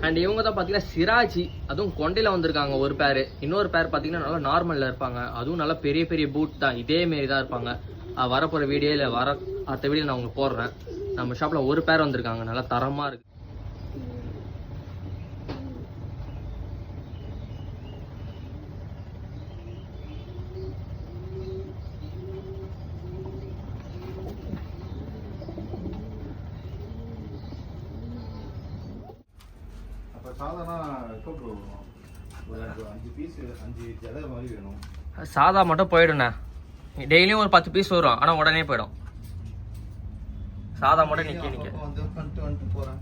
And இவங்க தான் பார்த்தீங்கன்னா சிராஜி, அதுவும் கொண்டையில் வந்திருக்காங்க ஒரு பேர். இன்னொரு பேர் பார்த்தீங்கன்னா நல்லா நார்மலில் இருப்பாங்க, அதுவும் நல்லா பெரிய பெரிய பூட் தான், இதேமாரி தான் இருப்பாங்க. வரப்போகிற வீடியோ இல்லை அடுத்த வீடியோ நான் உங்களுக்கு போடுறேன். நம்ம ஷாப்பில் ஒரு பேர் வந்திருக்காங்க, நல்லா தரமாக இருக்குது. சாதா மட்டும் போயிடுண்ணே, டெய்லியும் ஒரு 10 பீஸ் வரும், ஆனால் உடனே போயிடும். சாதா மட்டும் நிற்க போகிறேன்.